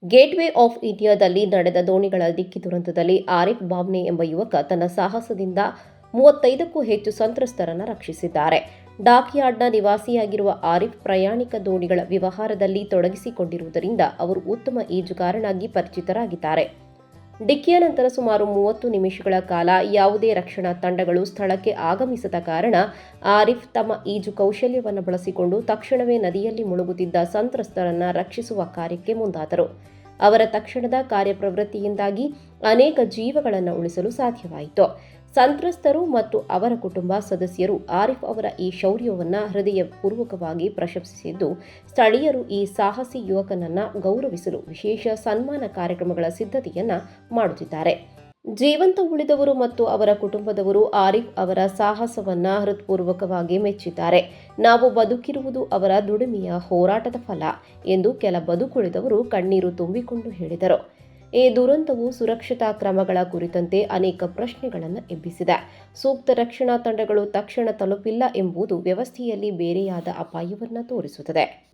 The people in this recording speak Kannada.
ಗೇಟ್‌ವೇ ಆಫ್ ಇಂಡಿಯಾದಲ್ಲಿ ನಡೆದ ದೋಣಿಗಳ ಡಿಕ್ಕಿ ದುರಂತದಲ್ಲಿ ಆರಿಫ್ ಬಾವ್ನೆ ಎಂಬ ಯುವಕ ತನ್ನ ಸಾಹಸದಿಂದ 35ಕ್ಕೂ ಹೆಚ್ಚು ಸಂತ್ರಸ್ತರನ್ನು ರಕ್ಷಿಸಿದ್ದಾರೆ. ಡಾಕ್ಯಾರ್ಡ್ನ ನಿವಾಸಿಯಾಗಿರುವ ಆರಿಫ್ ಪ್ರಯಾಣಿಕ ದೋಣಿಗಳ ವ್ಯವಹಾರದಲ್ಲಿ ತೊಡಗಿಸಿಕೊಂಡಿರುವುದರಿಂದ ಅವರು ಉತ್ತಮ ಈಜುಗಾರನಾಗಿ ಪರಿಚಿತರಾಗಿದ್ದಾರೆ. ಡಿಕ್ಕಿಯ ನಂತರ ಸುಮಾರು 30 ನಿಮಿಷಗಳ ಕಾಲ ಯಾವುದೇ ರಕ್ಷಣಾ ತಂಡಗಳು ಸ್ಥಳಕ್ಕೆ ಆಗಮಿಸದ ಕಾರಣ ಆರಿಫ್ ತಮ್ಮ ಈಜು ಕೌಶಲ್ಯವನ್ನು ಬಳಸಿಕೊಂಡು ತಕ್ಷಣವೇ ನದಿಯಲ್ಲಿ ಮುಳುಗುತ್ತಿದ್ದ ಸಂತ್ರಸ್ತರನ್ನು ರಕ್ಷಿಸುವ ಕಾರ್ಯಕ್ಕೆ ಮುಂದಾದರು. ಅವರ ತಕ್ಷಣದ ಕಾರ್ಯಪ್ರವೃತ್ತಿಯಿಂದಾಗಿ ಅನೇಕ ಜೀವಗಳನ್ನು ಉಳಿಸಲು ಸಾಧ್ಯವಾಯಿತು. ಸಂತ್ರಸ್ತರು ಮತ್ತು ಅವರ ಕುಟುಂಬ ಸದಸ್ಯರು ಆರಿಫ್ ಅವರ ಈ ಶೌರ್ಯವನ್ನು ಹೃದಯಪೂರ್ವಕವಾಗಿ ಪ್ರಶಂಸಿಸಿದ್ದು, ಸ್ಥಳೀಯರು ಈ ಸಾಹಸಿ ಯುವಕನನ್ನು ಗೌರವಿಸಲು ವಿಶೇಷ ಸನ್ಮಾನ ಕಾರ್ಯಕ್ರಮಗಳ ಸಿದ್ಧತೆಯನ್ನು ಮಾಡುತ್ತಿದ್ದಾರೆ. ಜೀವಂತ ಉಳಿದವರು ಮತ್ತು ಅವರ ಕುಟುಂಬದವರು ಆರಿಫ್ ಅವರ ಸಾಹಸವನ್ನು ಹೃತ್ಪೂರ್ವಕವಾಗಿ ಮೆಚ್ಚಿದ್ದಾರೆ. ನಾವು ಬದುಕಿರುವುದು ಅವರ ದುಡಿಮೆಯ ಹೋರಾಟದ ಫಲ ಎಂದು ಕೆಲ ಬದುಕುಳಿದವರು ಕಣ್ಣೀರು ತುಂಬಿಕೊಂಡು ಹೇಳಿದರು. ಈ ದುರಂತವು ಸುರಕ್ಷತಾ ಕ್ರಮಗಳ ಕುರಿತಂತೆ ಅನೇಕ ಪ್ರಶ್ನೆಗಳನ್ನು ಎಬ್ಬಿಸಿದೆ. ಸೂಕ್ತ ರಕ್ಷಣಾ ತಂಡಗಳು ತಕ್ಷಣ ತಲುಪಿಲ್ಲ ಎಂಬುದು ವ್ಯವಸ್ಥೆಯಲ್ಲಿ ಬೇರೆಯಾದ ಅಪಾಯವನ್ನು ತೋರಿಸುತ್ತದೆ.